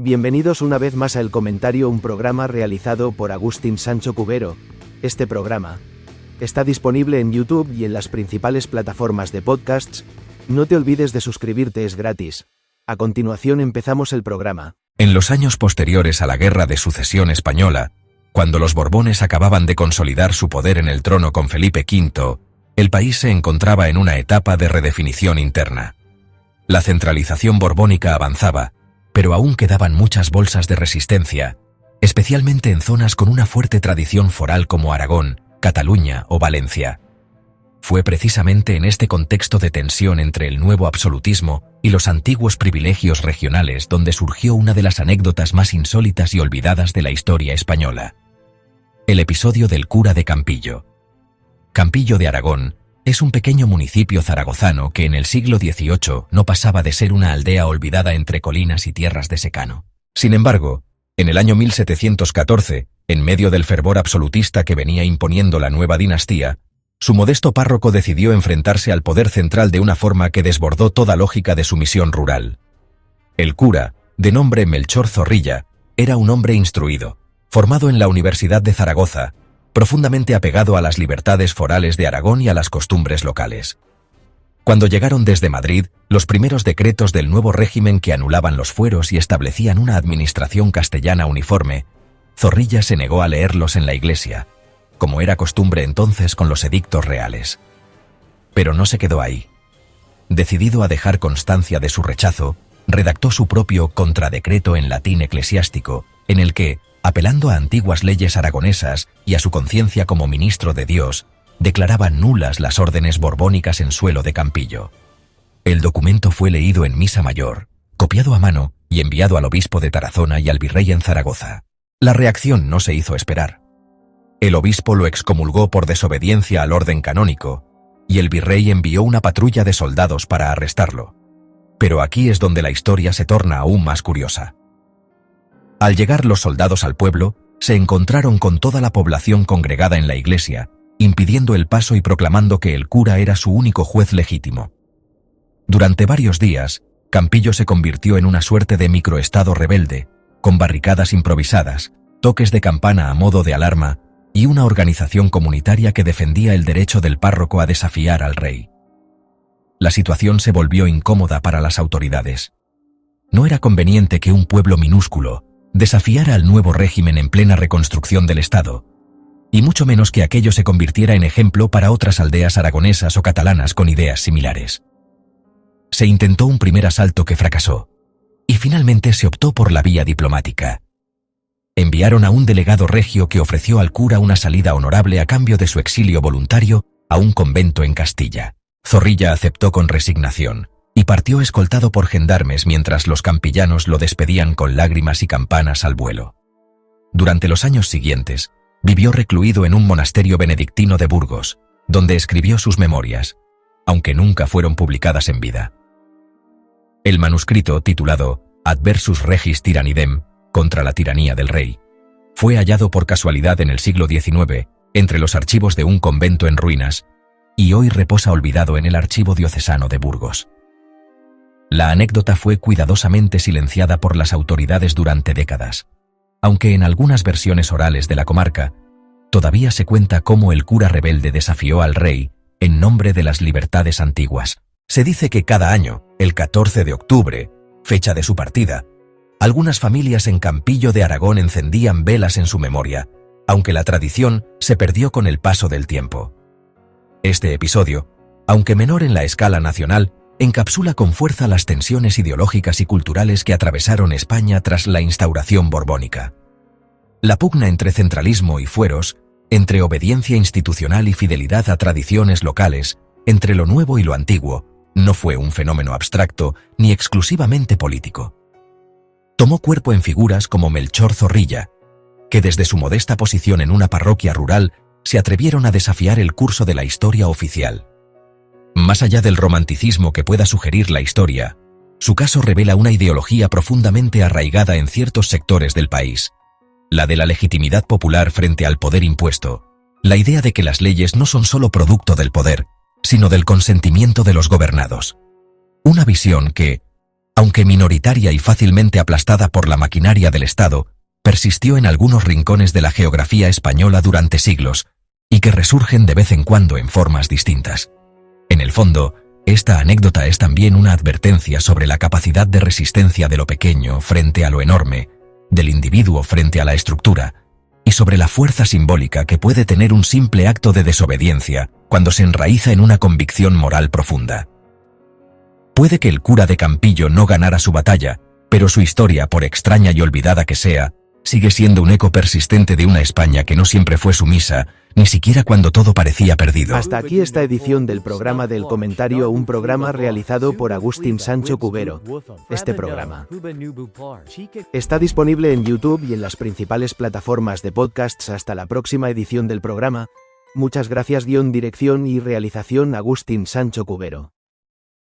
Bienvenidos una vez más a El Comentario, un programa realizado por Agustín Sancho Cubero. Este programa está disponible en YouTube y en las principales plataformas de podcasts. No te olvides de suscribirte, es gratis. A continuación empezamos el programa. En los años posteriores a la Guerra de Sucesión Española, cuando los Borbones acababan de consolidar su poder en el trono con Felipe V, el país se encontraba en una etapa de redefinición interna. La centralización borbónica avanzaba, pero aún quedaban muchas bolsas de resistencia, especialmente en zonas con una fuerte tradición foral como Aragón, Cataluña o Valencia. Fue precisamente en este contexto de tensión entre el nuevo absolutismo y los antiguos privilegios regionales donde surgió una de las anécdotas más insólitas y olvidadas de la historia española. El episodio del cura de Campillo. Campillo de Aragón es un pequeño municipio zaragozano que en el siglo XVIII no pasaba de ser una aldea olvidada entre colinas y tierras de secano. Sin embargo, en el año 1714, en medio del fervor absolutista que venía imponiendo la nueva dinastía, su modesto párroco decidió enfrentarse al poder central de una forma que desbordó toda lógica de su misión rural. El cura, de nombre Melchor Zorrilla, era un hombre instruido, formado en la Universidad de Zaragoza, profundamente apegado a las libertades forales de Aragón y a las costumbres locales. Cuando llegaron desde Madrid los primeros decretos del nuevo régimen que anulaban los fueros y establecían una administración castellana uniforme, Zorrilla se negó a leerlos en la iglesia, como era costumbre entonces con los edictos reales. Pero no se quedó ahí. Decidido a dejar constancia de su rechazo, redactó su propio contradecreto en latín eclesiástico, en el que, apelando a antiguas leyes aragonesas y a su conciencia como ministro de Dios, declaraba nulas las órdenes borbónicas en suelo de Campillo. El documento fue leído en misa mayor, copiado a mano y enviado al obispo de Tarazona y al virrey en Zaragoza. La reacción no se hizo esperar. El obispo lo excomulgó por desobediencia al orden canónico, y el virrey envió una patrulla de soldados para arrestarlo. Pero aquí es donde la historia se torna aún más curiosa. Al llegar los soldados al pueblo, se encontraron con toda la población congregada en la iglesia, impidiendo el paso y proclamando que el cura era su único juez legítimo. Durante varios días, Campillo se convirtió en una suerte de microestado rebelde, con barricadas improvisadas, toques de campana a modo de alarma y una organización comunitaria que defendía el derecho del párroco a desafiar al rey. La situación se volvió incómoda para las autoridades. No era conveniente que un pueblo minúsculo desafiara al nuevo régimen en plena reconstrucción del Estado, y mucho menos que aquello se convirtiera en ejemplo para otras aldeas aragonesas o catalanas con ideas similares. Se intentó un primer asalto que fracasó, y finalmente se optó por la vía diplomática. Enviaron a un delegado regio que ofreció al cura una salida honorable a cambio de su exilio voluntario a un convento en Castilla. Zorrilla aceptó con resignación, y partió escoltado por gendarmes mientras los campillanos lo despedían con lágrimas y campanas al vuelo. Durante los años siguientes, vivió recluido en un monasterio benedictino de Burgos, donde escribió sus memorias, aunque nunca fueron publicadas en vida. El manuscrito, titulado Adversus Regis Tyrannidem, contra la tiranía del rey, fue hallado por casualidad en el siglo XIX entre los archivos de un convento en ruinas, y hoy reposa olvidado en el archivo diocesano de Burgos. La anécdota fue cuidadosamente silenciada por las autoridades durante décadas, aunque en algunas versiones orales de la comarca todavía se cuenta cómo el cura rebelde desafió al rey en nombre de las libertades antiguas. Se dice que cada año, el 14 de octubre, fecha de su partida, algunas familias en Campillo de Aragón encendían velas en su memoria, aunque la tradición se perdió con el paso del tiempo. Este episodio, aunque menor en la escala nacional, encapsula con fuerza las tensiones ideológicas y culturales que atravesaron España tras la instauración borbónica. La pugna entre centralismo y fueros, entre obediencia institucional y fidelidad a tradiciones locales, entre lo nuevo y lo antiguo, no fue un fenómeno abstracto ni exclusivamente político. Tomó cuerpo en figuras como Melchor Zorrilla, que desde su modesta posición en una parroquia rural se atrevieron a desafiar el curso de la historia oficial. Más allá del romanticismo que pueda sugerir la historia, su caso revela una ideología profundamente arraigada en ciertos sectores del país, la de la legitimidad popular frente al poder impuesto, la idea de que las leyes no son solo producto del poder, sino del consentimiento de los gobernados. Una visión que, aunque minoritaria y fácilmente aplastada por la maquinaria del Estado, persistió en algunos rincones de la geografía española durante siglos, y que resurgen de vez en cuando en formas distintas. En el fondo, esta anécdota es también una advertencia sobre la capacidad de resistencia de lo pequeño frente a lo enorme, del individuo frente a la estructura, y sobre la fuerza simbólica que puede tener un simple acto de desobediencia cuando se enraiza en una convicción moral profunda. Puede que el cura de Campillo no ganara su batalla, pero su historia, por extraña y olvidada que sea, sigue siendo un eco persistente de una España que no siempre fue sumisa, ni siquiera cuando todo parecía perdido. Hasta aquí esta edición del programa del comentario, un programa realizado por Agustín Sancho Cubero. Este programa está disponible en YouTube y en las principales plataformas de podcasts. Hasta la próxima edición del programa. Muchas gracias. Dirección y realización Agustín Sancho Cubero.